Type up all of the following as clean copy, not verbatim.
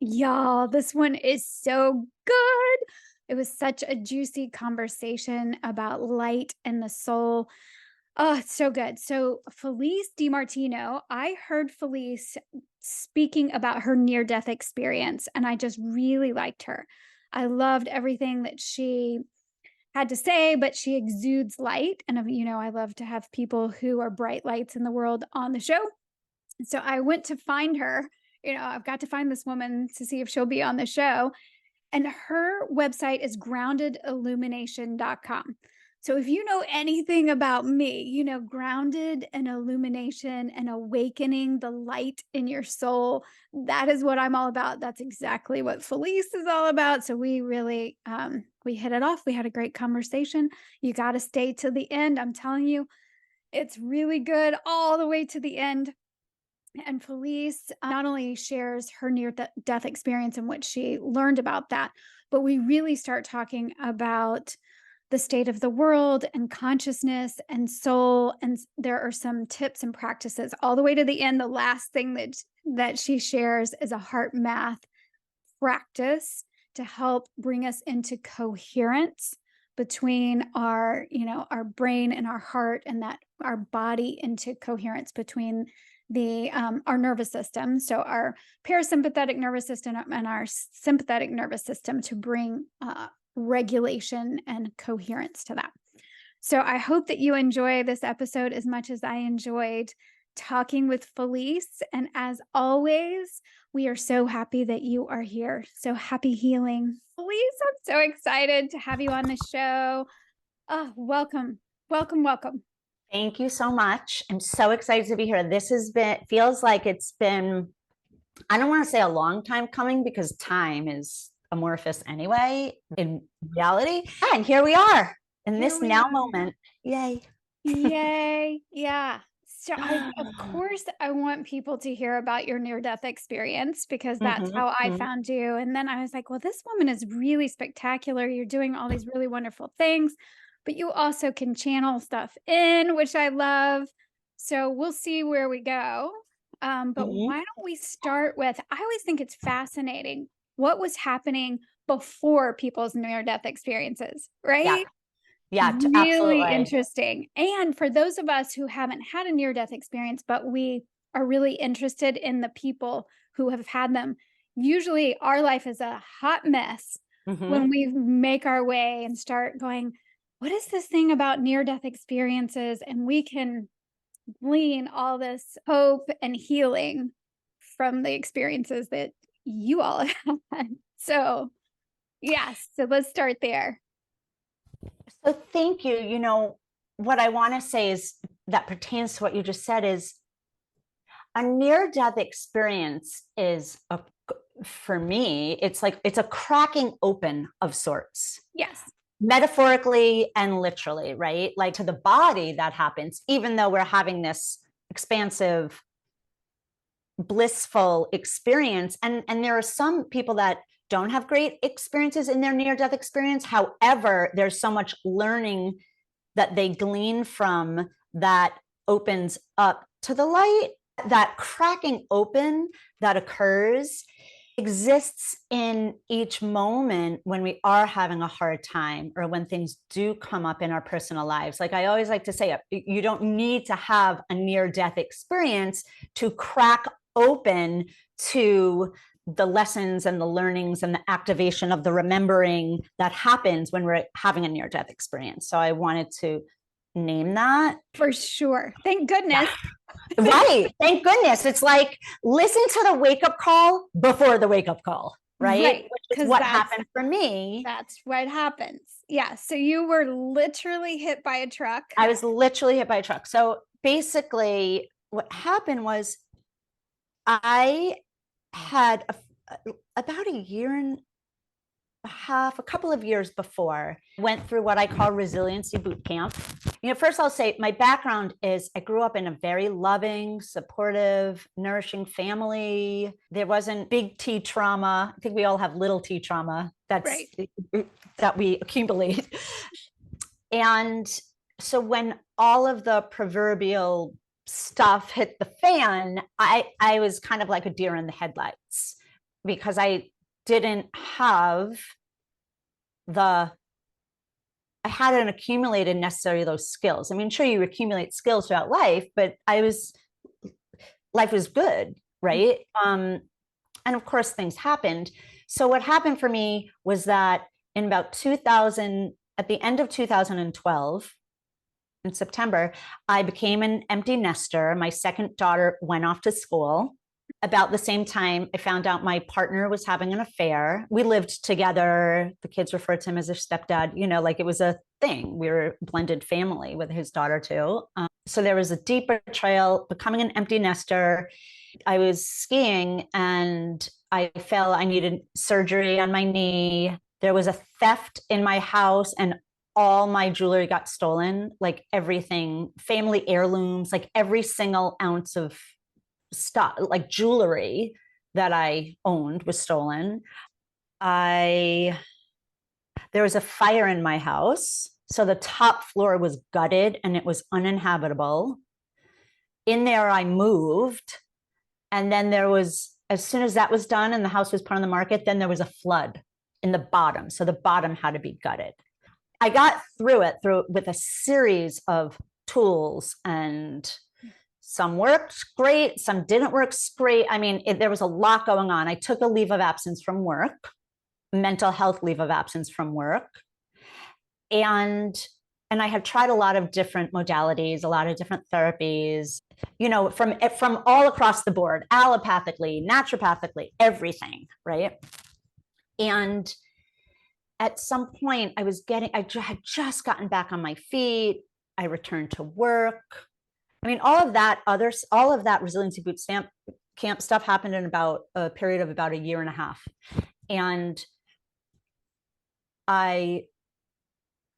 Y'all, this one is so good. It was such a juicy conversation about light and the soul. Oh, it's so good. So, Felice DiMartino, I heard Felice speaking about her near death experience, and I just really liked her. I loved everything that she had to say, but she exudes light. And, I love to have people who are bright lights in the world on the show. So I went to find her. I've got to find this woman to see if she'll be on the show. And her website is groundedillumination.com. So if you know anything about me, grounded and illumination and awakening the light in your soul, that is what I'm all about. That's exactly what Felice is all about. So we really, we hit it off. We had a great conversation. You got to stay to the end. I'm telling you, it's really good all the way to the end. And Felice not only shares her near death experience and what she learned about that, but we really start talking about the state of the world and consciousness and soul. And there are some tips and practices all the way to the end. The last thing that she shares is a heart math practice to help bring us into coherence between our brain and our heart, and that our body into coherence between our nervous system, so our parasympathetic nervous system and our sympathetic nervous system, to bring regulation and coherence to that. So I hope that you enjoy this episode as much as I enjoyed talking with Felice. And as always, we are so happy that you are here. So happy healing. Felice, I'm so excited to have you on the show. Oh, welcome. Thank you so much. I'm so excited to be here. Feels like it's been, I don't want to say a long time coming, because time is amorphous anyway in reality. And here we are in this now moment. Yay. Yay. Yeah. So of course, I want people to hear about your near-death experience, because that's how I found you. And then I was like, well, this woman is really spectacular. You're doing all these really wonderful things, but you also can channel stuff in, which I love. So we'll see where we go. But why don't we start with, I always think it's fascinating what was happening before people's near-death experiences, right? Yeah, Really absolutely. interesting. And for those of us who haven't had a near-death experience, but we are really interested in the people who have had them, usually our life is a hot mess when we make our way and start going, what is this thing about near-death experiences? And we can glean all this hope and healing from the experiences that you all have had. So, yes, so let's start there. So thank you. What I want to say is that pertains to what you just said is a near-death experience for me, it's a cracking open of sorts. Yes. Metaphorically and literally, right? Like to the body that happens, even though we're having this expansive, blissful experience. And there are some people that don't have great experiences in their near-death experience. However, there's so much learning that they glean from that opens up to the light. That cracking open that occurs exists in each moment when we are having a hard time, or when things do come up in our personal lives. Like I always like to say, you don't need to have a near-death experience to crack open to the lessons and the learnings and the activation of the remembering that happens when we're having a near-death experience. So I wanted to name that. For sure. Thank goodness. Right. Thank goodness. It's like, listen to the wake-up call before the wake-up call, right? Which is what happened for me. That's what happens. Yeah. So you were literally hit by a truck. I was literally hit by a truck. So basically what happened was I had about a year and a half, a couple of years before, went through what I call resiliency boot camp. First I'll say my background is I grew up in a very loving, supportive, nourishing family. There wasn't big T trauma. I think we all have little T trauma that we accumulate. And so when all of the proverbial stuff hit the fan, I was kind of like a deer in the headlights. because I didn't have I hadn't accumulated necessarily those skills. I mean, sure, you accumulate skills throughout life, but life was good, right? And of course, things happened. So what happened for me was that in about 2000, at the end of 2012, in September, I became an empty nester. My second daughter went off to school. About the same time, I found out my partner was having an affair. We lived together. The kids referred to him as their stepdad, like it was a thing. We were a blended family with his daughter too. So there was a deep betrayal, becoming an empty nester. I was skiing and I fell. I needed surgery on my knee. There was a theft in my house and all my jewelry got stolen, like everything, family heirlooms, like every single ounce of stuff, like jewelry that I owned was stolen. There was a fire in my house. So the top floor was gutted and it was uninhabitable. In there, I moved. And then as soon as that was done and the house was put on the market, then there was a flood in the bottom. So the bottom had to be gutted. I got through it with a series of tools, and some worked great, some didn't work great. I mean, there was a lot going on. I took a leave of absence from work, mental health leave of absence from work. And I had tried a lot of different modalities, a lot of different therapies, from all across the board, allopathically, naturopathically, everything, right? And at some point I had just gotten back on my feet. I returned to work. I mean, all of that resiliency boot camp stuff happened in about a period of about a year and a half. And I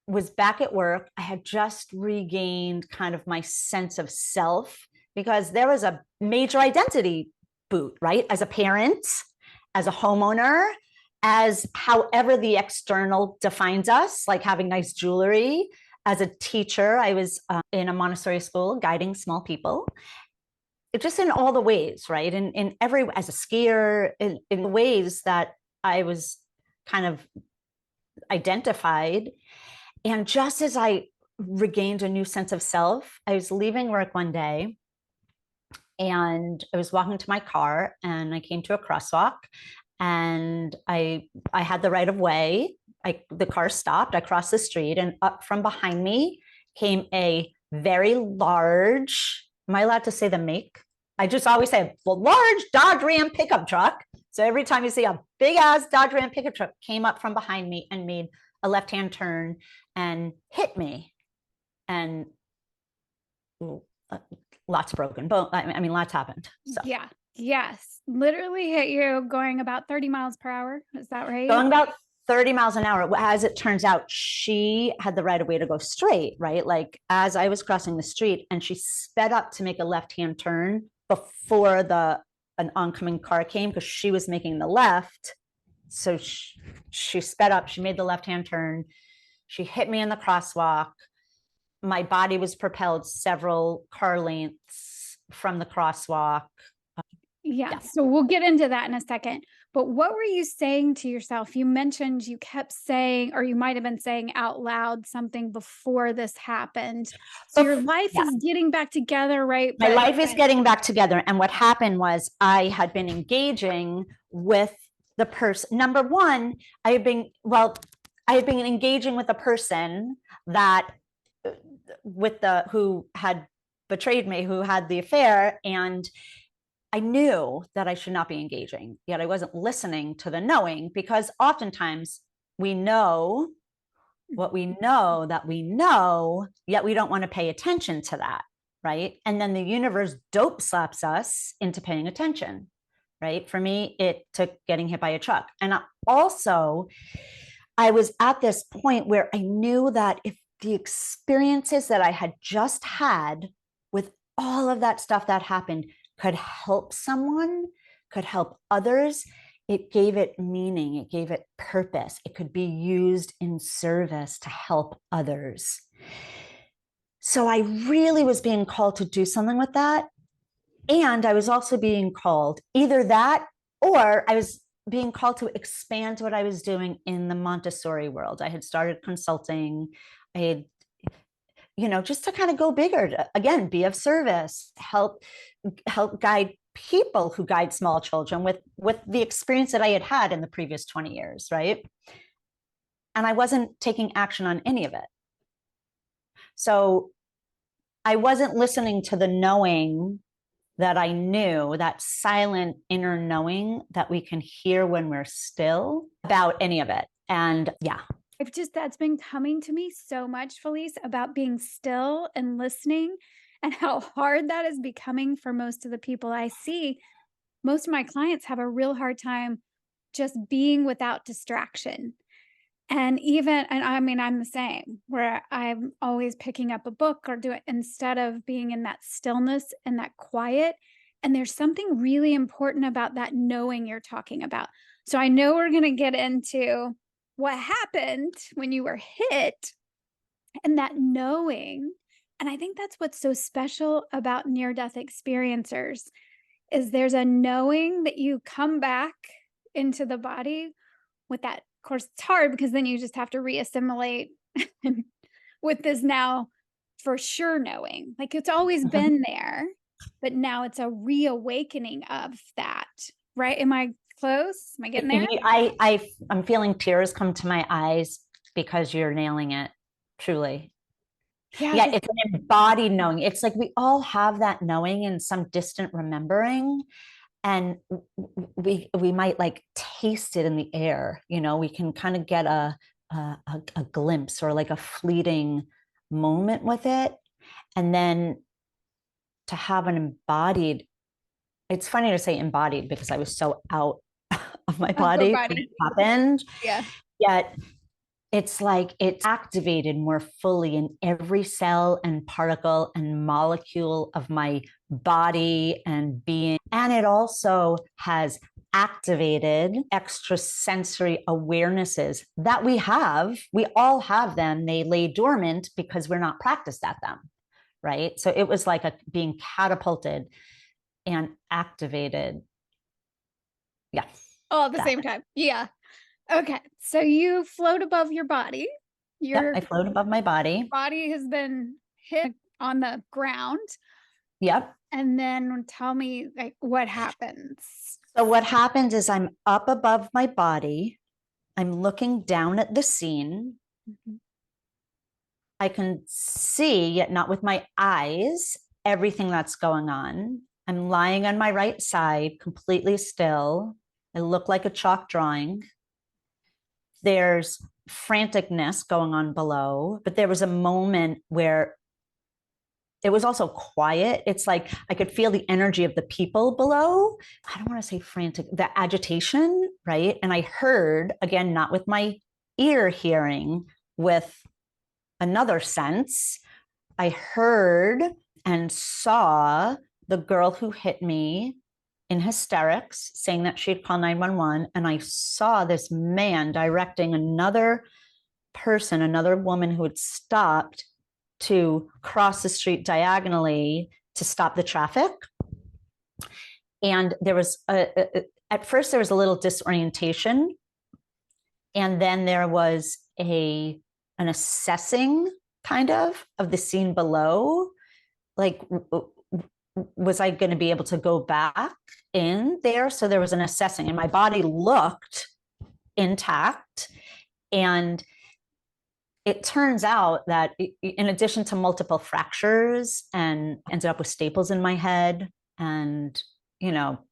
was back at work. I had just regained kind of my sense of self because there was a major identity boot, right? As a parent, as a homeowner, as however the external defines us, like having nice jewelry. As a teacher, I was in a Montessori school guiding small people. Just in all the ways, right? As a skier, in ways that I was kind of identified. And just as I regained a new sense of self, I was leaving work one day and I was walking to my car and I came to a crosswalk and I had the right of way. The car stopped. I crossed the street and up from behind me came a very large, am I allowed to say the make? I just always say a large Dodge Ram pickup truck. So every time you see a big ass Dodge Ram pickup truck came up from behind me and made a left-hand turn and hit me. And lots broken, but I mean, lots happened. So. Yeah. Yes. Literally hit you going about 30 miles per hour. Is that right? Going about 30 miles an hour. As it turns out, she had the right of way to go straight, right? Like as I was crossing the street and she sped up to make a left-hand turn before an oncoming car came because she was making the left. So she sped up, she made the left-hand turn. She hit me in the crosswalk. My body was propelled several car lengths from the crosswalk. Yeah. So we'll get into that in a second. But what were you saying to yourself? You mentioned you kept saying, or you might have been saying out loud something before this happened. So your life is getting back together, right? My life is getting back together. And what happened was I had been engaging with the person. Number one, I had been engaging with a person who had betrayed me, who had the affair. And I knew that I should not be engaging, yet I wasn't listening to the knowing, because oftentimes we know what we know that we know, yet we don't want to pay attention to that, right? And then the universe dope slaps us into paying attention, right? For me, it took getting hit by a truck. And I was at this point where I knew that if the experiences that I had just had with all of that stuff that happened could help someone, could help others, it gave it meaning, it gave it purpose. It could be used in service to help others. So I really was being called to do something with that. And I was also being called either that, or I was being called to expand what I was doing in the Montessori world. I had started consulting. I had, just to kind of go bigger, to, again, be of service, help guide people who guide small children with the experience that I had had in the previous 20 years, right? And I wasn't taking action on any of it. So I wasn't listening to the knowing that I knew, that silent inner knowing that we can hear when we're still, about any of it. And yeah. That's been coming to me so much, Felice, about being still and listening, and how hard that is becoming for most of the people I see. Most of my clients have a real hard time just being without distraction. And I mean, I'm the same, where I'm always picking up a book or doing, instead of being in that stillness and that quiet. And there's something really important about that knowing you're talking about. So I know we're going to get into what happened when you were hit and that knowing. And I think that's what's so special about near-death experiencers is there's a knowing that you come back into the body with that. Of course, it's hard because then you just have to reassimilate with this now for sure knowing. Like it's always been there, but now it's a reawakening of that, right? Am I close? Am I getting there? I'm feeling tears come to my eyes because you're nailing it, truly. Yeah, it's an embodied knowing. It's like we all have that knowing in some distant remembering. And we might like taste it in the air, we can kind of get a glimpse or like a fleeting moment with it. And then to have an embodied, it's funny to say embodied because I was so out of my body when it happened. Yeah. Yet it's like it's activated more fully in every cell and particle and molecule of my body and being. And it also has activated extrasensory awarenesses that we have. We all have them. They lay dormant because we're not practiced at them, right? So it was like being catapulted and activated. Yeah. All at the same time. Yeah. Okay. So you float above your body. I float above my body. Body has been hit on the ground. Yep. And then tell me like what happens. So what happens is I'm up above my body. I'm looking down at the scene. Mm-hmm. I can see, yet not with my eyes, everything that's going on. I'm lying on my right side, completely still. I look like a chalk drawing. There's franticness going on below, but there was a moment where it was also quiet. It's like I could feel the energy of the people below. I don't want to say frantic, the agitation, right? And I heard, again, not with my ear hearing, with another sense, I heard and saw the girl who hit me in hysterics saying that she'd call 911. And I saw this man directing another person, another woman who had stopped to cross the street diagonally to stop the traffic. And there was, at first there was a little disorientation. And then there was an assessing kind of the scene below. Like, was I going to be able to go back in there? So there was an assessing and my body looked intact. And it turns out that in addition to multiple fractures and ended up with staples in my head and,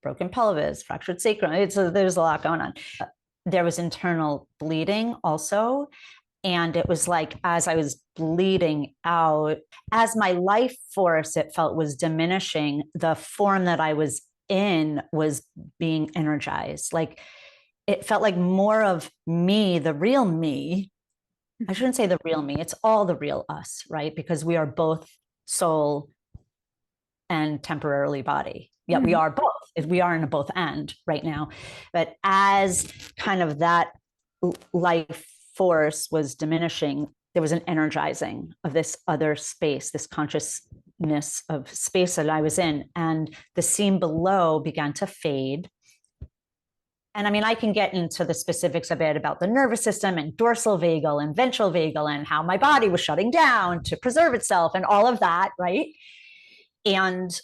broken pelvis, fractured sacrum, there's a lot going on. There was internal bleeding also. And it was like, as I was bleeding out, as my life force, it felt was diminishing, the form that I was in was being energized. Like it felt like more of me, the real me. I shouldn't say the real me. It's all the real us, right? Because we are both soul and temporarily body. Yeah, we are both. We are in a both end right now. But as kind of that life force was diminishing, there was an energizing of this other space, this consciousness of space that I was in. And the scene below began to fade. And I mean, I can get into the specifics a bit about the nervous system and dorsal vagal and ventral vagal and how my body was shutting down to preserve itself and all of that, right? And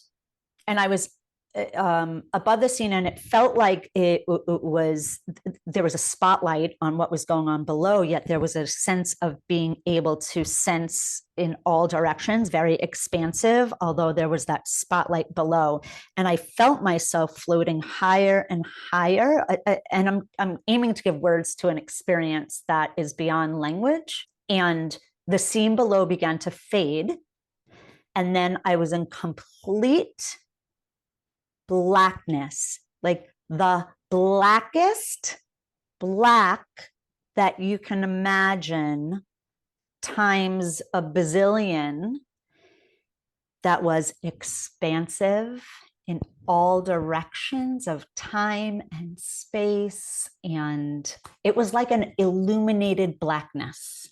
I was above the scene, and it felt like it was, there was a spotlight on what was going on below, yet there was a sense of being able to sense in all directions, very expansive, although there was that spotlight below. And I felt myself floating higher and higher. And I'm aiming to give words to an experience that is beyond language. And the scene below began to fade. And then I was in complete blackness, like the blackest black that you can imagine times a bazillion, that was expansive in all directions of time and space. And it was like an illuminated blackness.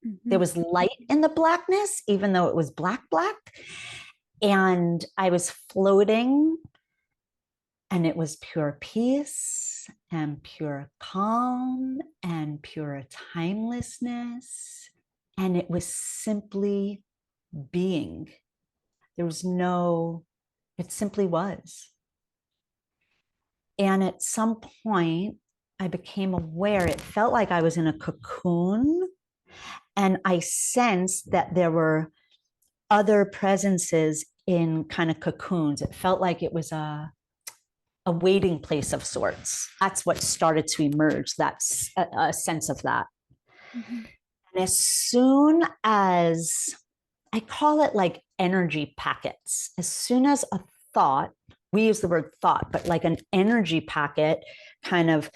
Mm-hmm. There was light in the blackness, even though it was black. And I was floating, and it was pure peace and pure calm and pure timelessness. And it was simply being. There was no, it simply was. And at some point, I became aware, it felt like I was in a cocoon, and I sensed that there were other presences in kind of cocoons. It felt like it was a waiting place of sorts. That's what started to emerge, that's a sense of that. Mm-hmm. And as soon as, I call it like energy packets, as soon as a thought, we use the word thought, but like an energy packet kind of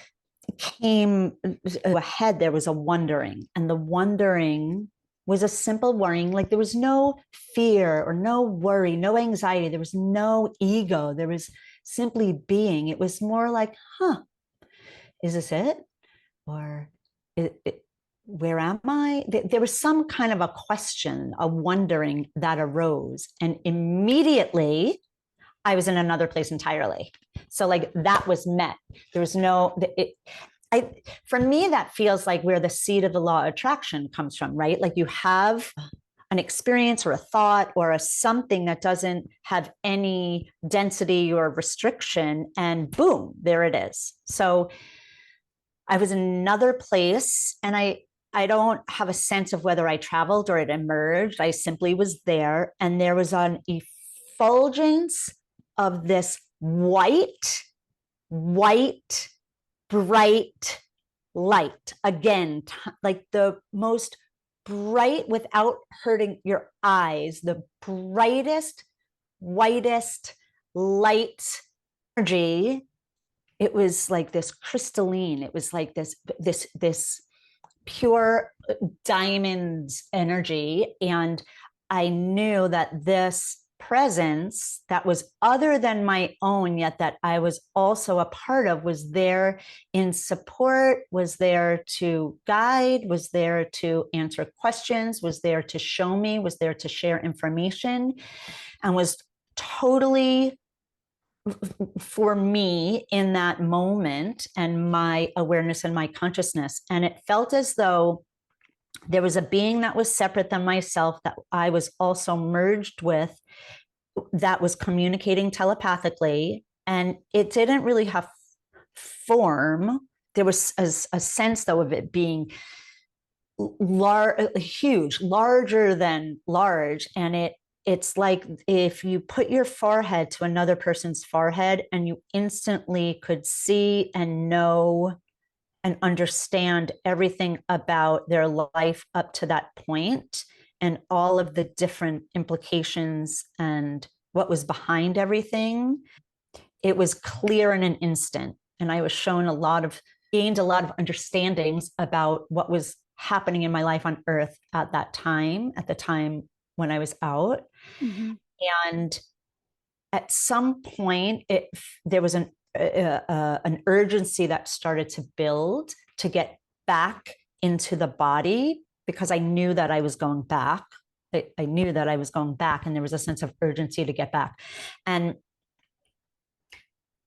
came ahead, there was a wondering, and the wondering was a simple worrying. Like there was no fear or no worry, no anxiety. There was no ego. There was simply being. It was more like, is this it? Or where am I? There was some kind of a question, a wondering that arose. And immediately I was in another place entirely. So like that was met. There was no, for me, that feels like where the seed of the law of attraction comes from, right? Like you have an experience or a thought or a something that doesn't have any density or restriction, and boom, there it is. So I was in another place, and I don't have a sense of whether I traveled or it emerged. I simply was there, and there was an effulgence of this white, bright light. Again, like the most bright, without hurting your eyes, the brightest, whitest light energy. It was like this crystalline. It was like this pure diamond energy. And I knew that this presence that was other than my own, yet that I was also a part of, was there in support, was there to guide, was there to answer questions, was there to show me, was there to share information, and was totally for me in that moment and my awareness and my consciousness. And it felt as though there was a being that was separate than myself that I was also merged with, that was communicating telepathically. And it didn't really have form. There was a sense, though, of it being huge, larger than large. And it's like if you put your forehead to another person's forehead and you instantly could see and know and understand everything about their life up to that point, and all of the different implications and what was behind everything. It was clear in an instant. And I was gained a lot of understandings about what was happening in my life on earth at the time when I was out. Mm-hmm. And at some point, there was an urgency that started to build to get back into the body, because I knew that I was going back. I knew that I was going back, and there was a sense of urgency to get back. And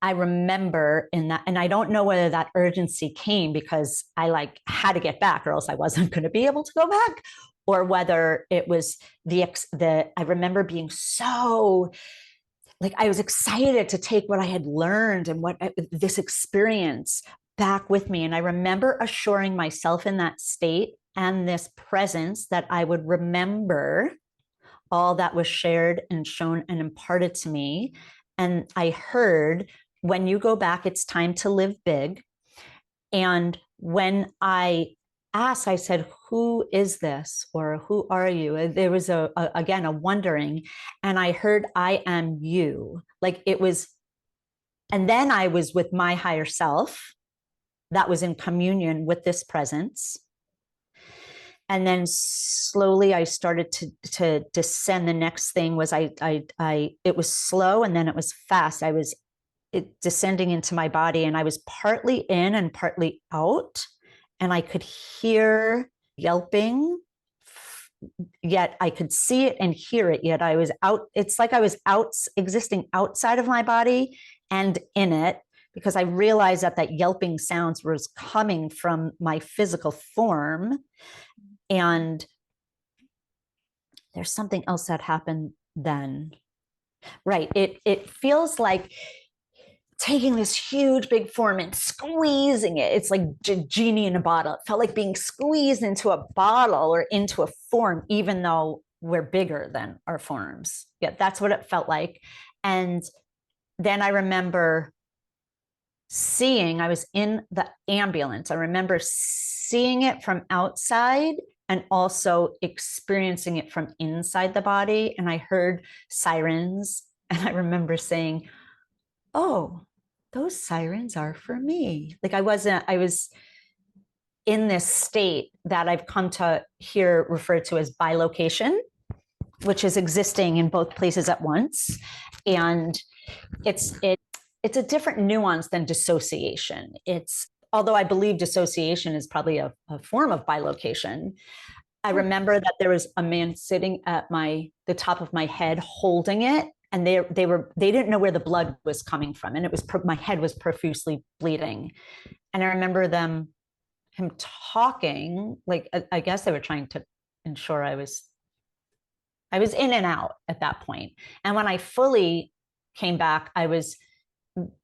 I remember in that, and I don't know whether that urgency came because I like had to get back or else I wasn't going to be able to go back, or whether it was I remember being so like, I was excited to take what I had learned and this experience back with me. And I remember assuring myself in that state and this presence that I would remember all that was shared and shown and imparted to me. And I heard, when you go back, it's time to live big. And when I asked, I said, who is this? Or who are you? There was again, a wondering. And I heard, I am you. Like it was, and then I was with my higher self that was in communion with this presence. And then slowly I started to descend. The next thing was it was slow and then it was fast. I was descending into my body and I was partly in and partly out. And I could hear yelping, yet I could see it and hear it, yet I was out. It's like I was existing outside of my body and in it, because I realized that yelping sounds was coming from my physical form. And there's something else that happened then. Right. It feels like taking this huge big form and squeezing it. It's like Genie in a bottle. It felt like being squeezed into a bottle or into a form, even though we're bigger than our forms. Yeah, that's what it felt like. And then I remember I was in the ambulance. I remember seeing it from outside and also experiencing it from inside the body. And I heard sirens. And I remember saying, oh, those sirens are for me. Like I was in this state that I've come to hear referred to as bilocation, which is existing in both places at once. And it's a different nuance than dissociation. Although I believe dissociation is probably a form of bilocation. I remember that there was a man sitting at the top of my head holding it, and they didn't know where the blood was coming from, and my head was profusely bleeding. And I remember him talking, like I guess they were trying to ensure I was in and out at that point. And when I fully came back, I was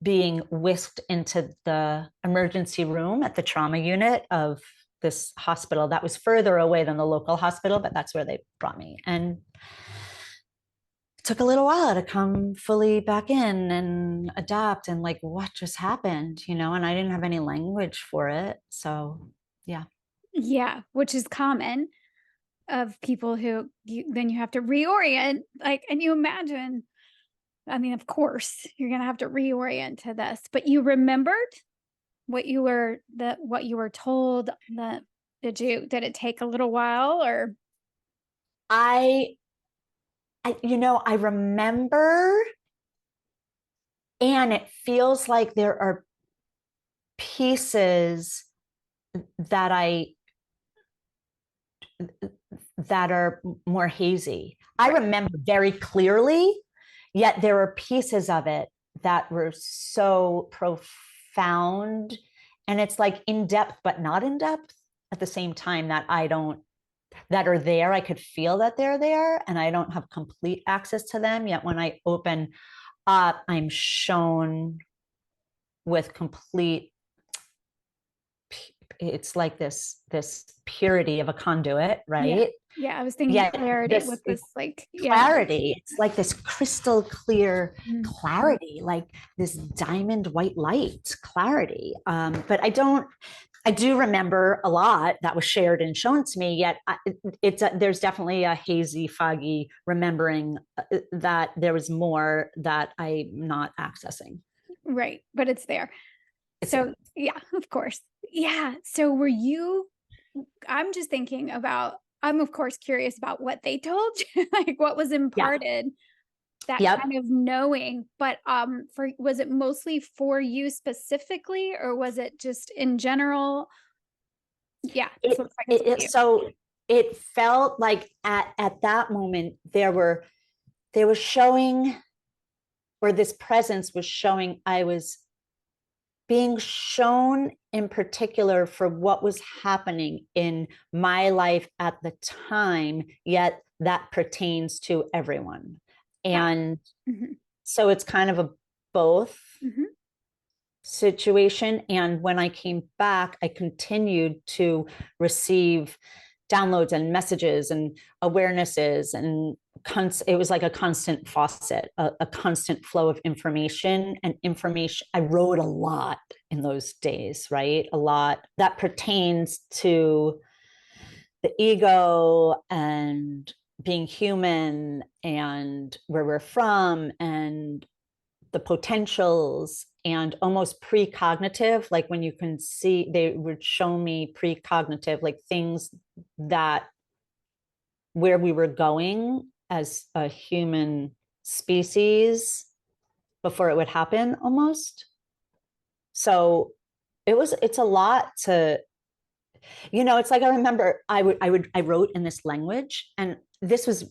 being whisked into the emergency room at the trauma unit of this hospital that was further away than the local hospital, but that's where they brought me. And it took a little while to come fully back in and adapt and like, what just happened, and I didn't have any language for it. So yeah. Yeah, which is common of people who then you have to reorient, like, and you imagine, I mean, of course, you're going to have to reorient to this, but you remembered what you were told. Did it take a little while, or? I remember, and it feels like there are pieces that are more hazy. I remember very clearly, yet there are pieces of it that were so profound, and it's like in depth but not in depth at the same time, that are there. I could feel that they're there, and I don't have complete access to them yet. When I open up, I'm shown with complete, it's like this purity of a conduit, right? Yeah, I was thinking clarity with this, like, clarity. It's like this crystal clear clarity, like this diamond white light clarity. But I do remember a lot that was shared and shown to me, yet there's definitely a hazy, foggy remembering that there was more that I'm not accessing. Right, but it's there. Yeah, of course. Yeah. So I'm just thinking about, I'm of course curious about what they told you, like what was imparted, that kind of knowing, but was it mostly for you specifically, or was it just in general? Yeah. So it felt like at that moment they were showing or this presence was showing, I was being shown in particular for what was happening in my life at the time, yet that pertains to everyone. And so it's kind of a both situation. And when I came back, I continued to receive downloads and messages and awarenesses, and it was like a constant faucet, a constant flow of information and information. I wrote a lot in those days, right? A lot that pertains to the ego and being human and where we're from and the potentials, and almost precognitive, like when you can see, they would show me precognitive, like things that where we were going as a human species before it would happen almost. So it's a lot to, it's like, I remember I wrote in this language, and this was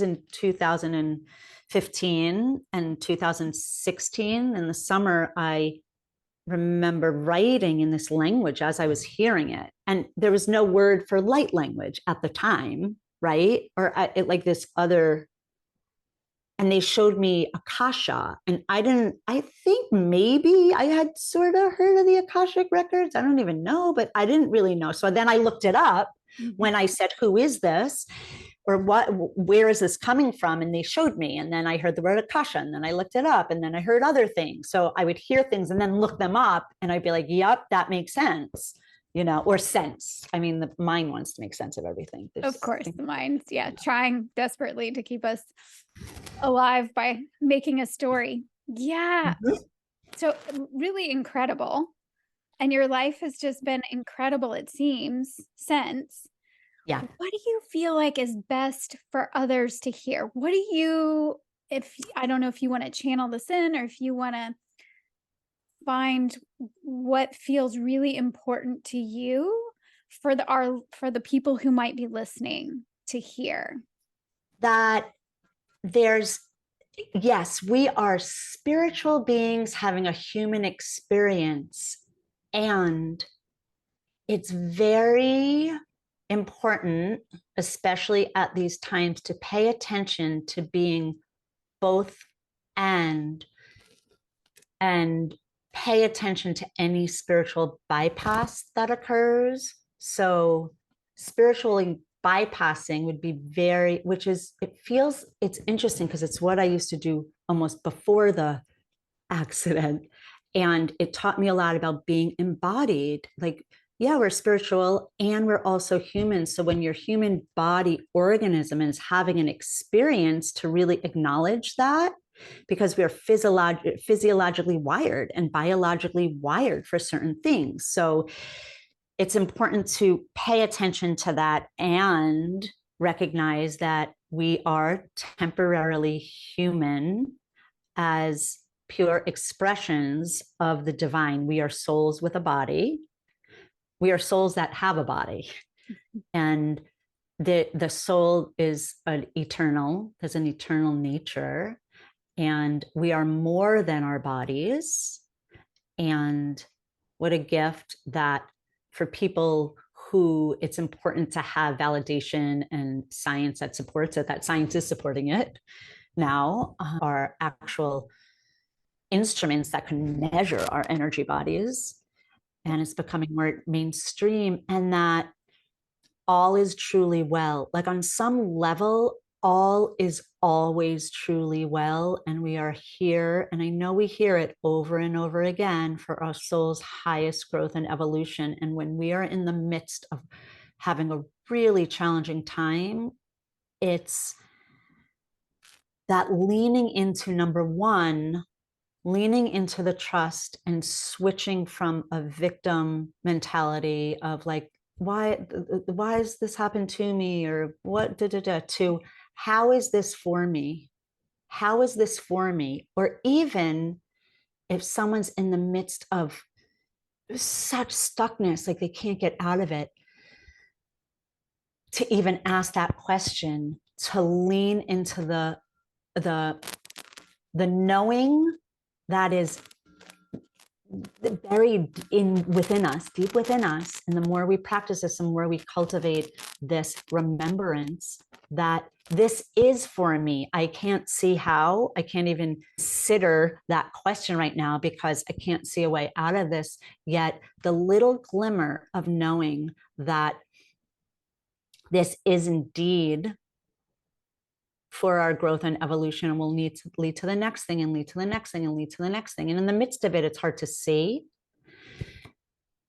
in 2015 and 2016 in the summer. I remember writing in this language as I was hearing it, and there was no word for light language at the time, right? Or like this other, and they showed me Akasha, and I think maybe I had sort of heard of the Akashic records. I don't even know, but I didn't really know. So then I looked it up when I said, who is this? Or where is this coming from? And they showed me, and then I heard the word Akasha, and then I looked it up, and then I heard other things. So I would hear things and then look them up, and I'd be like, yep, that makes sense, or sense. I mean, the mind wants to make sense of everything. Of course, the mind's, trying desperately to keep us alive by making a story. Yeah. So really incredible. And your life has just been incredible, it seems, since. Yeah. What do you feel like is best for others to hear? What do you, I don't know if you want to channel this in, or if you want to find what feels really important to you for the people who might be listening to hear. That yes, we are spiritual beings having a human experience, and it's very important, especially at these times, to pay attention to being both and pay attention to any spiritual bypass that occurs. So spiritually bypassing would be it's interesting because it's what I used to do almost before the accident. And it taught me a lot about being embodied. Like, yeah, we're spiritual and we're also human. So when your human body organism is having an experience, to really acknowledge that, because we are physiologically wired and biologically wired for certain things. So it's important to pay attention to that and recognize that we are temporarily human as pure expressions of the divine. We are souls with a body. We are souls that have a body. And the soul is there's an eternal nature. And we are more than our bodies. And what a gift that for people who it's important to have validation and science that supports it, that science is supporting it now, are actual instruments that can measure our energy bodies. And it's becoming more mainstream, and that all is truly well. Like on some level, all is always truly well. And we are here. And I know we hear it over and over again, for our soul's highest growth and evolution. And when we are in the midst of having a really challenging time, it's that leaning into, number one, leaning into the trust and switching from a victim mentality of like, why has this happened to me, or what, to how is this for me? How is this for me? Or even if someone's in the midst of such stuckness, like they can't get out of it, to even ask that question, to lean into the the knowing that is buried within us, deep within us. And the more we practice this, the more we cultivate this remembrance that this is for me. I can't see how. I can't even consider that question right now because I can't see a way out of this. Yet the little glimmer of knowing that this is indeed for our growth and evolution, and will need to lead to the next thing and lead to the next thing and lead to the next thing. And in the midst of it, it's hard to see.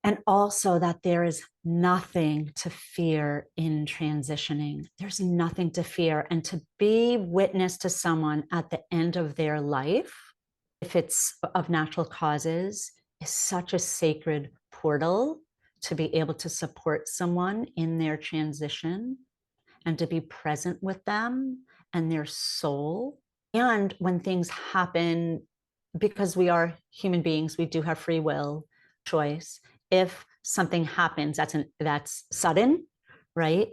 And also that there is nothing to fear in transitioning. There's nothing to fear. And to be witness to someone at the end of their life, if it's of natural causes, is such a sacred portal to be able to support someone in their transition and to be present with them and their soul. And when things happen, because we are human beings, we do have free will, choice. If something happens that's sudden, right?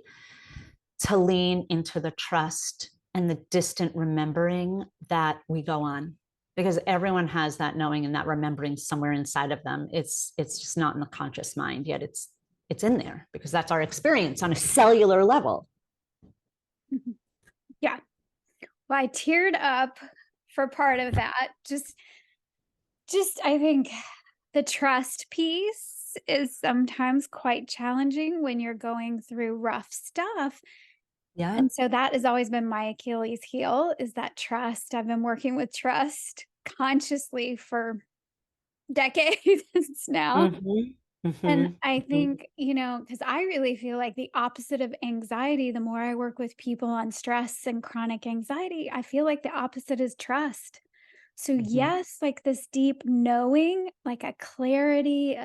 To lean into the trust and the distant remembering that we go on, because everyone has that knowing and that remembering somewhere inside of them. It's just not in the conscious mind yet. It's in there because that's our experience on a cellular level. Yeah. Well, I teared up for part of that. Just I think the trust piece is sometimes quite challenging when you're going through rough stuff. Yeah. And so that has always been my Achilles heel, is that trust. I've been working with trust consciously for decades now. And I think, because I really feel like the opposite of anxiety, the more I work with people on stress and chronic anxiety, I feel like the opposite is trust. So yes, like this deep knowing, like a clarity,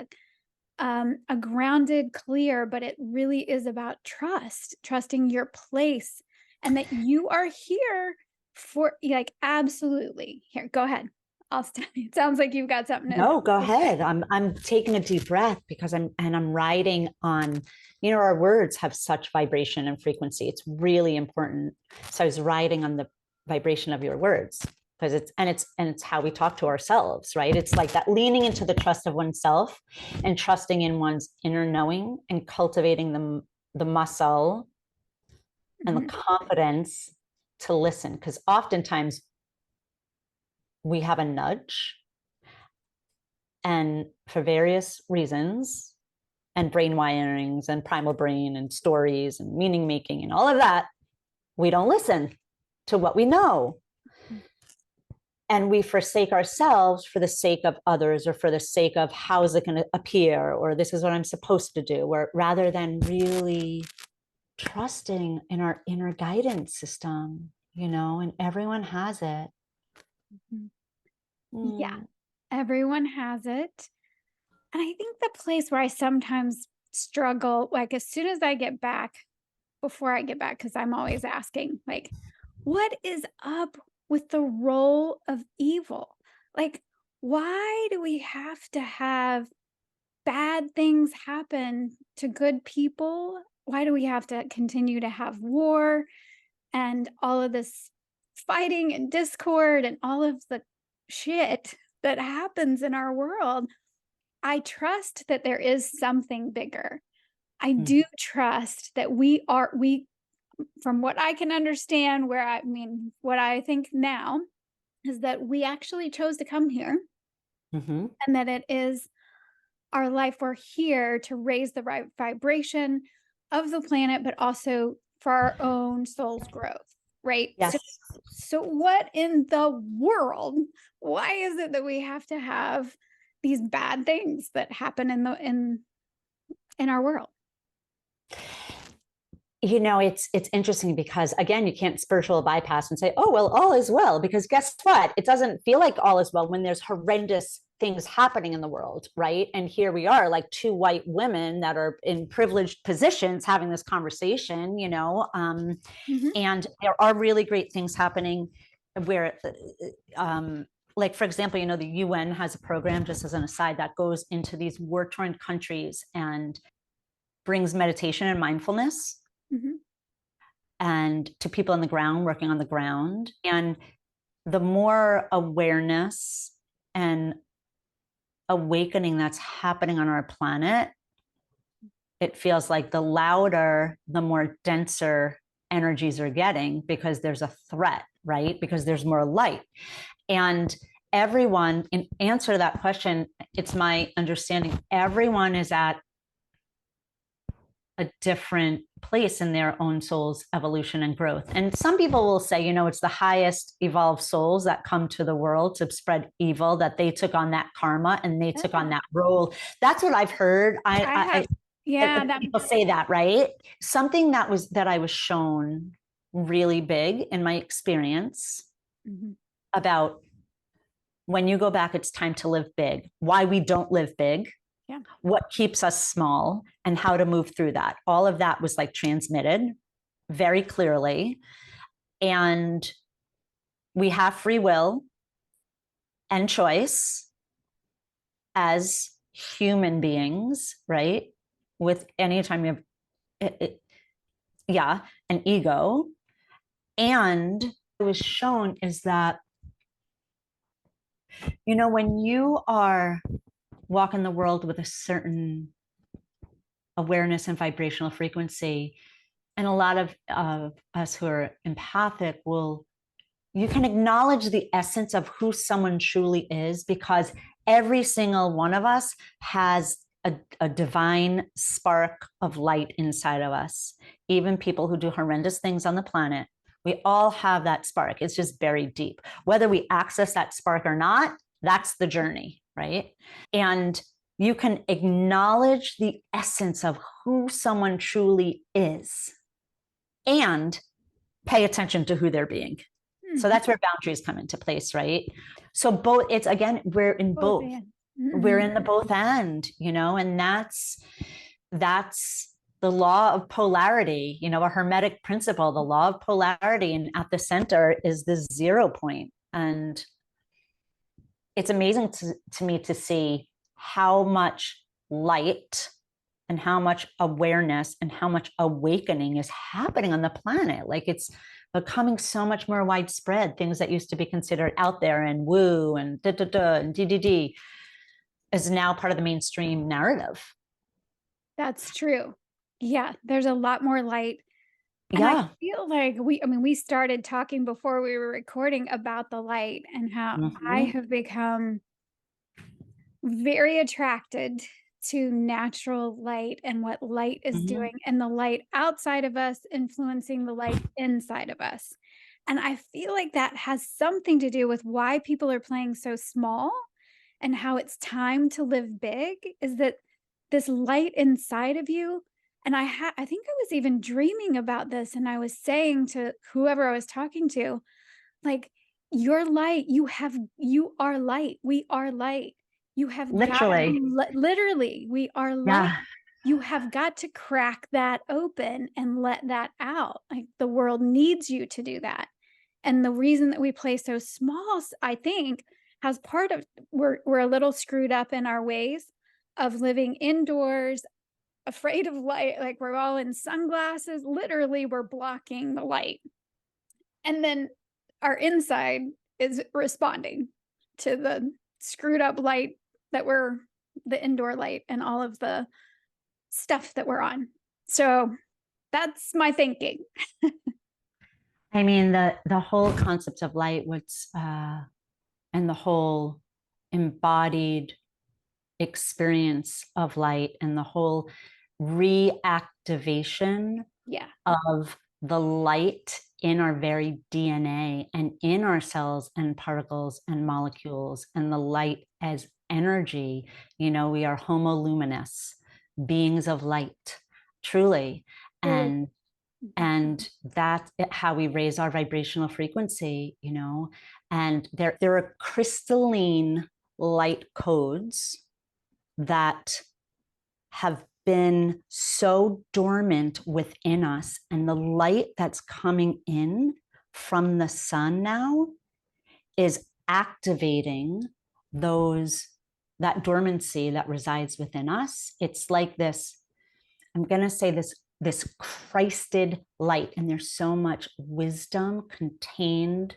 a grounded, clear, but it really is about trust, trusting your place and that you are here for, like, absolutely. Here, go ahead. I'll stop. It sounds like you've got something to No, go say. ahead. I'm taking a deep breath because I'm riding on, our words have such vibration and frequency. It's really important. So I was riding on the vibration of your words because it's how we talk to ourselves, right? It's like that leaning into the trust of oneself and trusting in one's inner knowing and cultivating the muscle and the confidence to listen. Because oftentimes we have a nudge, and for various reasons, and brain wirings and primal brain and stories and meaning making and all of that, we don't listen to what we know. And we forsake ourselves for the sake of others, or for the sake of how is it going to appear, or this is what I'm supposed to do, or rather than really trusting in our inner guidance system, and everyone has it. Yeah, everyone has it. And I think the place where I sometimes struggle, like as soon as I get back, before I get back, because I'm always asking, like, what is up with the role of evil? Like, why do we have to have bad things happen to good people? Why do we have to continue to have war and all of this fighting and discord and all of the shit that happens in our world? I trust that there is something bigger. I do trust that we, from what I can understand, what I think now is that we actually chose to come here, and that it is our life. We're here to raise the right vibration of the planet, but also for our own soul's growth, right? Yes. So what in the world? Why is it that we have to have these bad things that happen in our world? It's interesting because, again, you can't spiritual bypass and say, oh, well, all is well, because guess what? It doesn't feel like all is well when there's horrendous things happening in the world, right? And here we are, like two white women that are in privileged positions having this conversation, and there are really great things happening where, like, for example, the UN has a program, just as an aside, that goes into these war-torn countries and brings meditation and mindfulness and to people on the ground, working on the ground. And the more awareness and awakening that's happening on our planet, it feels like the louder, the more denser energies are getting, because there's a threat, right? Because there's more light. And everyone, in answer to that question, it's my understanding, everyone is at a different place in their own soul's evolution and growth. And some people will say, it's the highest evolved souls that come to the world to spread evil, that they took on that karma and they took on that role. That's what I've heard. People say that, right? Something that I was shown really big in my experience about when you go back, it's time to live big, why we don't live big. Yeah. What keeps us small and how to move through that. All of that was like transmitted very clearly. And we have free will and choice as human beings, right? With anytime you have, an ego. And what was shown is that, when you are walking the world with a certain awareness and vibrational frequency, and a lot of us who are empathic you can acknowledge the essence of who someone truly is, because every single one of us has a divine spark of light inside of us. Even people who do horrendous things on the planet, we all have that spark. It's just buried deep. Whether we access that spark or not, that's the journey, right? And you can acknowledge the essence of who someone truly is and pay attention to who they're being. So that's where boundaries come into place, right? So it's again, we're in both. We're in the both end, and that's the law of polarity, a hermetic principle, the law of polarity. And at the center is this 0 point. And it's amazing to me to see how much light and how much awareness and how much awakening is happening on the planet. Like, it's becoming so much more widespread. Things that used to be considered out there and woo and da-da-da and DDD is now part of the mainstream narrative. That's true. Yeah, there's a lot more light. And I feel like we started talking before we were recording about the light and how I have become very attracted to natural light and what light is doing, and the light outside of us influencing the light inside of us. And I feel like that has something to do with why people are playing so small and how it's time to live big, is that this light inside of you. And I think I was even dreaming about this, and I was saying to whoever I was talking to, like, your light, you are light. We are light. You have literally, literally, we are light. Yeah. You have got to crack that open and let that out. Like, the world needs you to do that. And the reason that we play so small, I think, has part of we're a little screwed up in our ways of living indoors, afraid of light. Like, we're all in sunglasses. Literally, we're blocking the light. And then our inside is responding to the screwed up light that we're the indoor light and all of the stuff that we're on. So that's my thinking. I mean, the whole concept of light, and the whole embodied experience of light, and the whole reactivation of the light in our very DNA and in our cells and particles and molecules, and the light as energy. We are homo luminous, beings of light, truly. And that's how we raise our vibrational frequency, and there are crystalline light codes that have been so dormant within us, and the light that's coming in from the sun now is activating that dormancy that resides within us. It's like this, I'm going to say this Christed light, and there's so much wisdom contained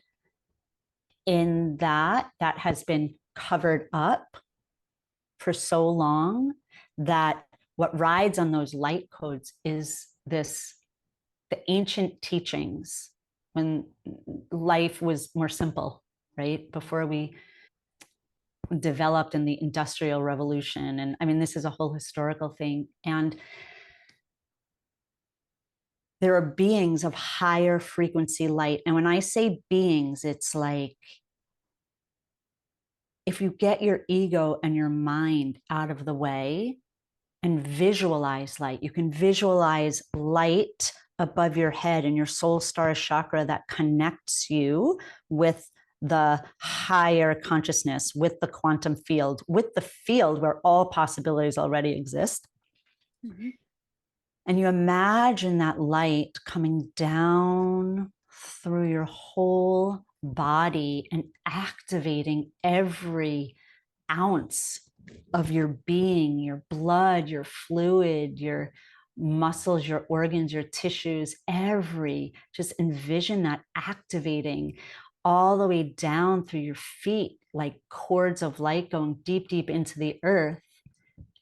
in that has been covered up for so long, that what rides on those light codes is the ancient teachings when life was more simple, right? Before we developed in the Industrial Revolution. And I mean, this is a whole historical thing. And there are beings of higher frequency light. And when I say beings, it's like, if you get your ego and your mind out of the way and visualize light, you can visualize light above your head and your soul star chakra that connects you with the higher consciousness, with the quantum field, with the field where all possibilities already exist. Mm-hmm. And you imagine that light coming down through your whole body and activating every ounce of your being, your blood, your fluid, your muscles, your organs, your tissues, just envision that activating all the way down through your feet, like cords of light going deep, deep into the earth.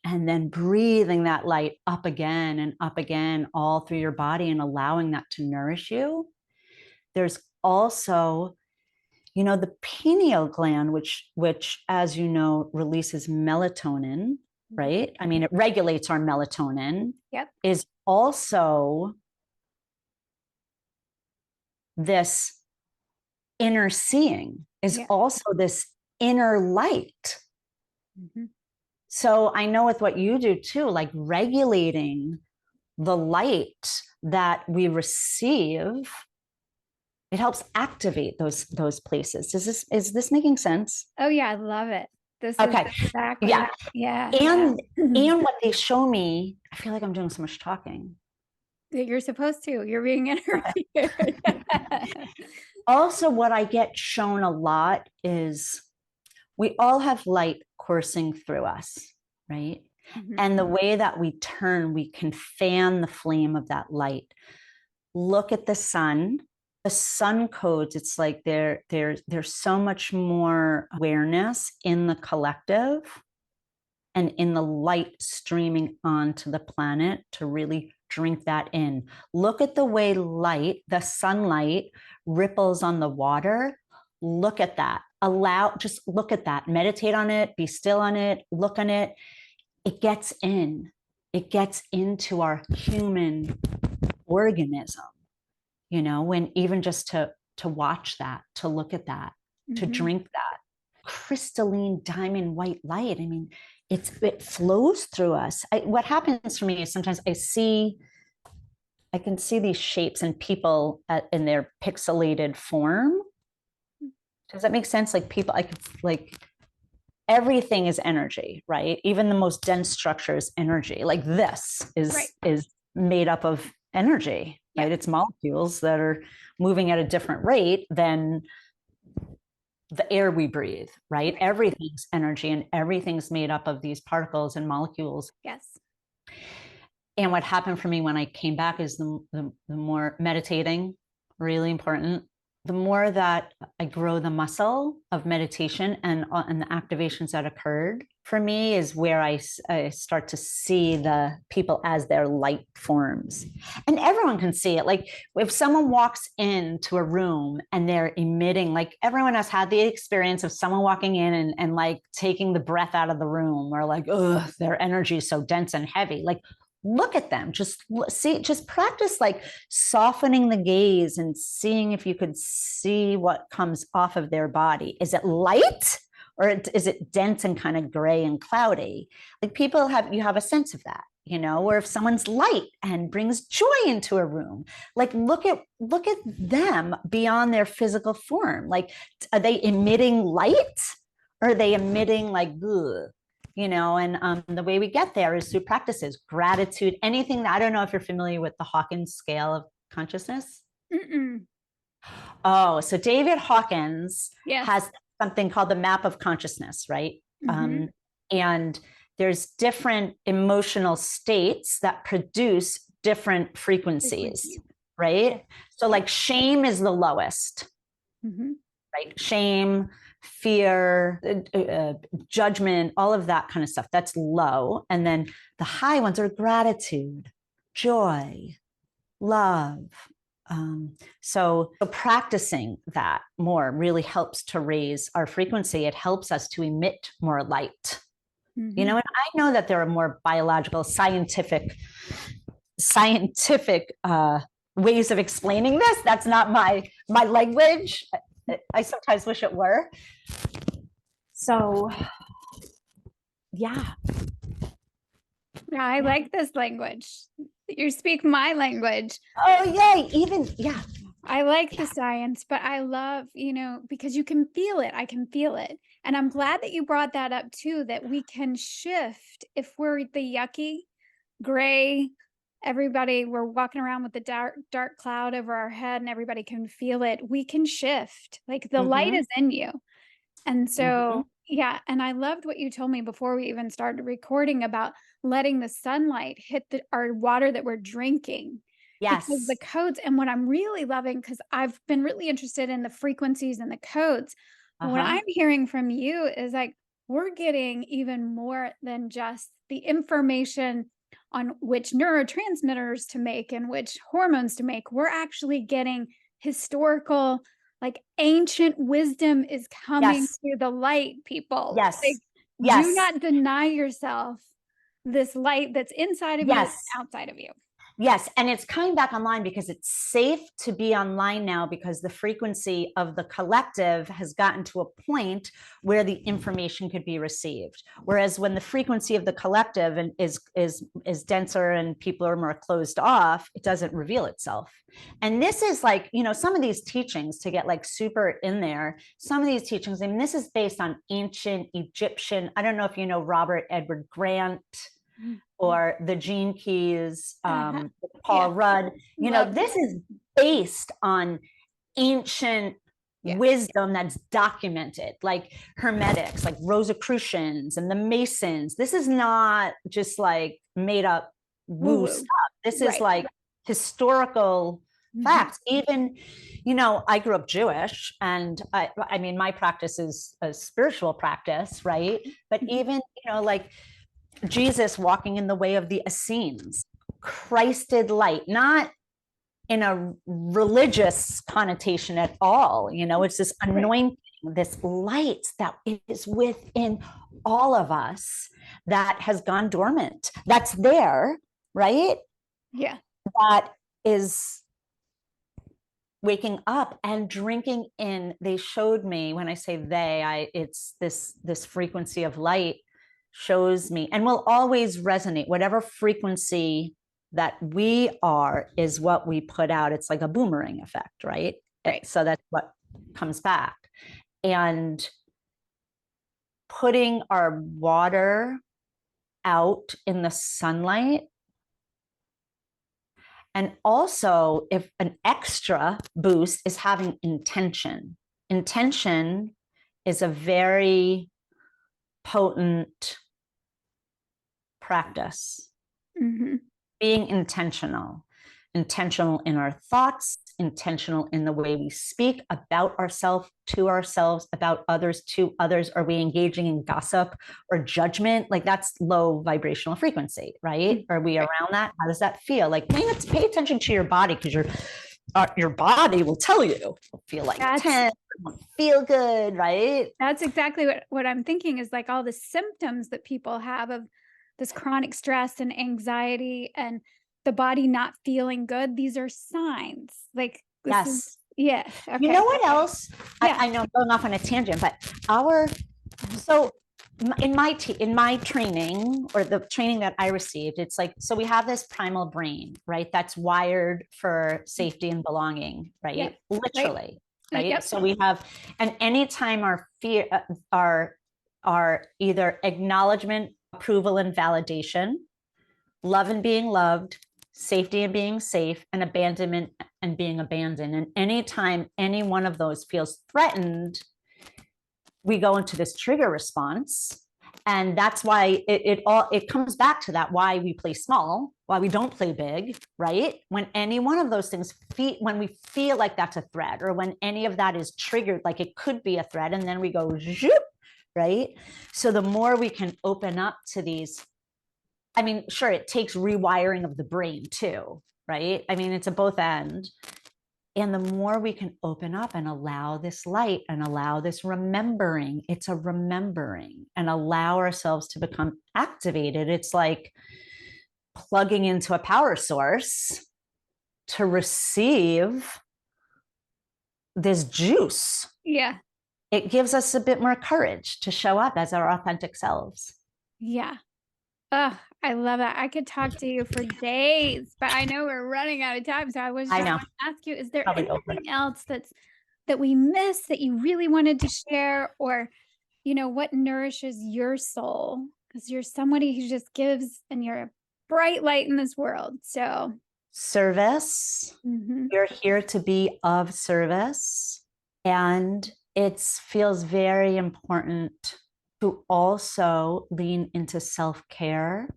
And then breathing that light up again and up again, all through your body, and allowing that to nourish you. There's also, the pineal gland, which, as you know, releases melatonin, right? I mean, it regulates our melatonin. Yep. Is also this inner seeing, is also this inner light. Mm-hmm. So I know with what you do too, like regulating the light that we receive, it helps activate those places. Is this making sense? Oh yeah, I love it. This okay. Is exactly yeah. And what they show me, I feel like I'm doing so much talking. You're supposed to. You're being interviewed. Also, what I get shown a lot is we all have light coursing through us, right? Mm-hmm. And the way that we turn, we can fan the flame of that light. Look at the sun. The sun codes, it's like there's so much more awareness in the collective and in the light streaming onto the planet to really drink that in. Look at the way the sunlight ripples on the water. Look at that. Just look at that. Meditate on it, be still on it, look on it. It gets into our human organism, when even just to watch that, to look at that, mm-hmm. to drink that crystalline diamond white light. I mean, it flows through us. What happens for me is sometimes I can see these shapes and people in their pixelated form. Does that make sense? Like people, everything is energy, right? Even the most dense structure is energy. Like this is made up of energy, right? It's molecules that are moving at a different rate than the air we breathe, right? Everything's energy and everything's made up of these particles and molecules. Yes. And what happened for me when I came back is the more meditating, really important. The more that I grow the muscle of meditation and the activations that occurred for me is where I start to see the people as their light forms. And everyone can see it. Like if someone walks into a room and they're emitting, like everyone has had the experience of someone walking in and like taking the breath out of the room, or like, ugh, their energy is so dense and heavy. Like, look at them, just practice like softening the gaze and seeing if you could see what comes off of their body. Is it light or is it dense and kind of gray and cloudy? Like you have a sense of that, or if someone's light and brings joy into a room, like look at them beyond their physical form. Like, are they emitting light or are they emitting like, ugh? And the way we get there is through practices, gratitude, anything that, I don't know if you're familiar with the Hawkins scale of consciousness. Mm-mm. Oh, so David Hawkins has something called the map of consciousness, right? Mm-hmm. And there's different emotional states that produce different frequencies, right? So like shame is the lowest. Mm-hmm. right? Shame, fear, judgment, all of that kind of stuff. That's low. And then the high ones are gratitude, joy, love. So practicing that more really helps to raise our frequency. It helps us to emit more light. Mm-hmm. You know, and I know that there are more biological, scientific ways of explaining this. That's not my language. I sometimes wish it were. So, yeah. I like this language. You speak my language. Oh, yay. Even, yeah. I like the science, but I love, because you can feel it. I can feel it. And I'm glad that you brought that up too, that we can shift if we're the yucky, gray, we're walking around with the dark cloud over our head and everybody can feel it. We can shift. Like the light is in you. And so, yeah. And I loved what you told me before we even started recording about letting the sunlight hit our water that we're drinking. Yes. Because the codes, and what I'm really loving, because I've been really interested in the frequencies and the codes. What I'm hearing from you is like, we're getting even more than just the information on which neurotransmitters to make and which hormones to make. We're actually getting historical, like ancient wisdom is coming through the light, people. Yes. Like, do not deny yourself this light that's inside of you and outside of you. Yes. And it's coming back online because it's safe to be online now, because the frequency of the collective has gotten to a point where the information could be received. Whereas when the frequency of the collective is denser and people are more closed off, it doesn't reveal itself. And this is like, some of these teachings, to get like super in there, some of these teachings, I mean, this is based on ancient Egyptian, I don't know if you know Robert Edward Grant, or the Gene Keys, Paul Rudd. This is based on ancient wisdom that's documented, like Hermetics, like Rosicrucians and the Masons. This is not just like made up woo stuff. This is like historical facts. Even, I grew up Jewish, and I mean, my practice is a spiritual practice, right? But even, like Jesus walking in the way of the Essenes, Christed light, not in a religious connotation at all. It's this anointing, this light that is within all of us that has gone dormant. That's there, right? Yeah. That is waking up and drinking in. They showed me, when I say it's this frequency of light shows me, and will always resonate. Whatever frequency that we are is what we put out. It's like a boomerang effect, right? So that's what comes back. And putting our water out in the sunlight, and also if an extra boost is having intention. Intention is a very potent practice. Being intentional in our thoughts, intentional in the way we speak about ourselves, to ourselves, about others, to others. Are we engaging in gossip or judgment? Like, that's low vibrational frequency, right? Are we around that? How does that feel? Like, pay attention to your body, because your body will tell you. Feel like tense, feel good, right? That's exactly what I'm thinking, is like all the symptoms that people have of this chronic stress and anxiety and the body not feeling good. These are signs. Like, okay. You know what else? I know I'm going off on a tangent, but in my training, or the training that I received, it's like, so we have this primal brain, right? That's wired for safety and belonging, right? Yep. Literally, right? Yep. So we have, and anytime our fear, our either acknowledgement, approval and validation, love and being loved, safety and being safe, and abandonment and being abandoned. And anytime any one of those feels threatened, we go into this trigger response. And that's why it comes back to that, why we play small, why we don't play big, right? When any one of those things, when we feel like that's a threat, or when any of that is triggered, like it could be a threat, and then we go, zoop, right? So the more we can open up to these, I mean, sure, it takes rewiring of the brain too, right? I mean, it's a both end. And the more we can open up and allow this light and allow this remembering, it's a remembering, and allow ourselves to become activated. It's like plugging into a power source to receive this juice. Yeah. It gives us a bit more courage to show up as our authentic selves. Yeah. Oh, I love that. I could talk to you for days, but I know we're running out of time. So I was just I know. going to ask you, is there Probably anything else that we missed that you really wanted to share, or, what nourishes your soul? Because you're somebody who just gives, and you're a bright light in this world. So Service. You're here to be of service. And it feels very important to also lean into self-care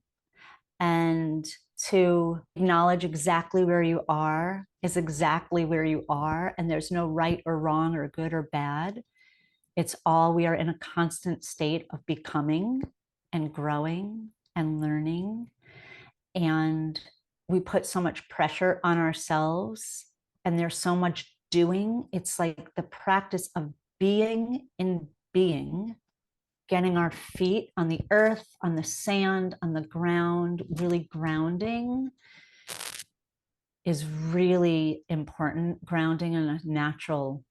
and to acknowledge exactly where you are is exactly where you are. And there's no right or wrong or good or bad. It's all, we are in a constant state of becoming and growing and learning. And we put so much pressure on ourselves, and there's so much doing. It's like the practice of being in being, getting our feet on the earth, on the sand, on the ground, really grounding is really important. Grounding in a natural,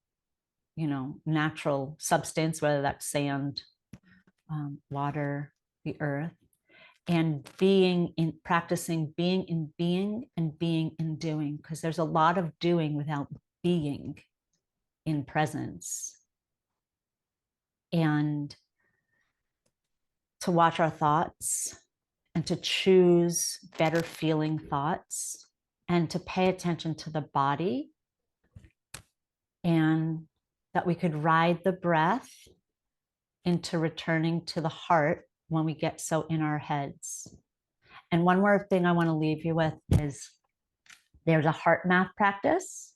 natural substance, whether that's sand, water, the earth, and practicing being in being and being in doing, because there's a lot of doing without being in presence. And to watch our thoughts and to choose better feeling thoughts, and to pay attention to the body, and that we could ride the breath into returning to the heart when we get so in our heads. And one more thing I want to leave you with is there's a heart math practice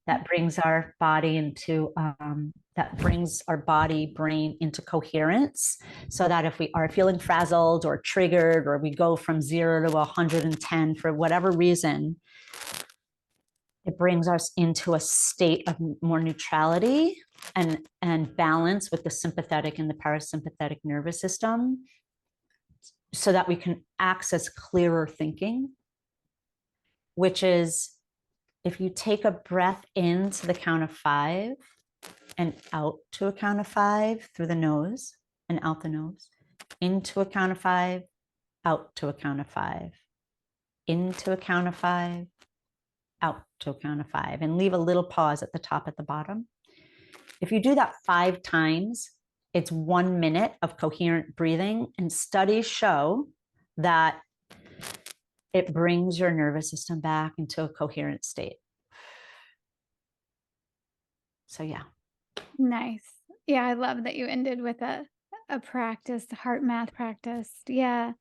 that brings our body into brain into coherence, so that if we are feeling frazzled or triggered, or we go from 0 to 110 for whatever reason, it brings us into a state of more neutrality and balance with the sympathetic and the parasympathetic nervous system, so that we can access clearer thinking, which is, if you take a breath in to the count of 5 and out to a count of 5 through the nose and out the nose, into a count of 5, out to a count of 5, into a count of 5, out to a count of 5, and leave a little pause at the top, at the bottom. If you do that 5 times, it's 1 minute of coherent breathing, and studies show that it brings your nervous system back into a coherent state. So yeah. Nice. Yeah, I love that you ended with a practice, the heart math practice. Yeah.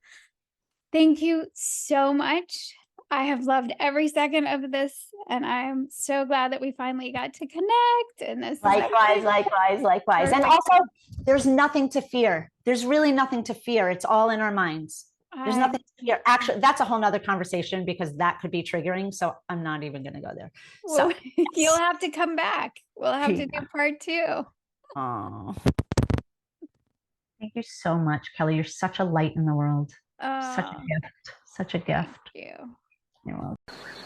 Thank you so much. I have loved every second of this, and I'm so glad that we finally got to connect. And this Likewise. And also, there's nothing to fear. There's really nothing to fear. It's all in our minds. There's nothing to fear. Actually, that's a whole nother conversation, because that could be triggering. So I'm not even going to go there. Well, So you'll have to come back. We'll have to do part 2. Oh, thank you so much, Kelli. You're such a light in the world. Such a gift. Such a gift. Thank you. You're welcome.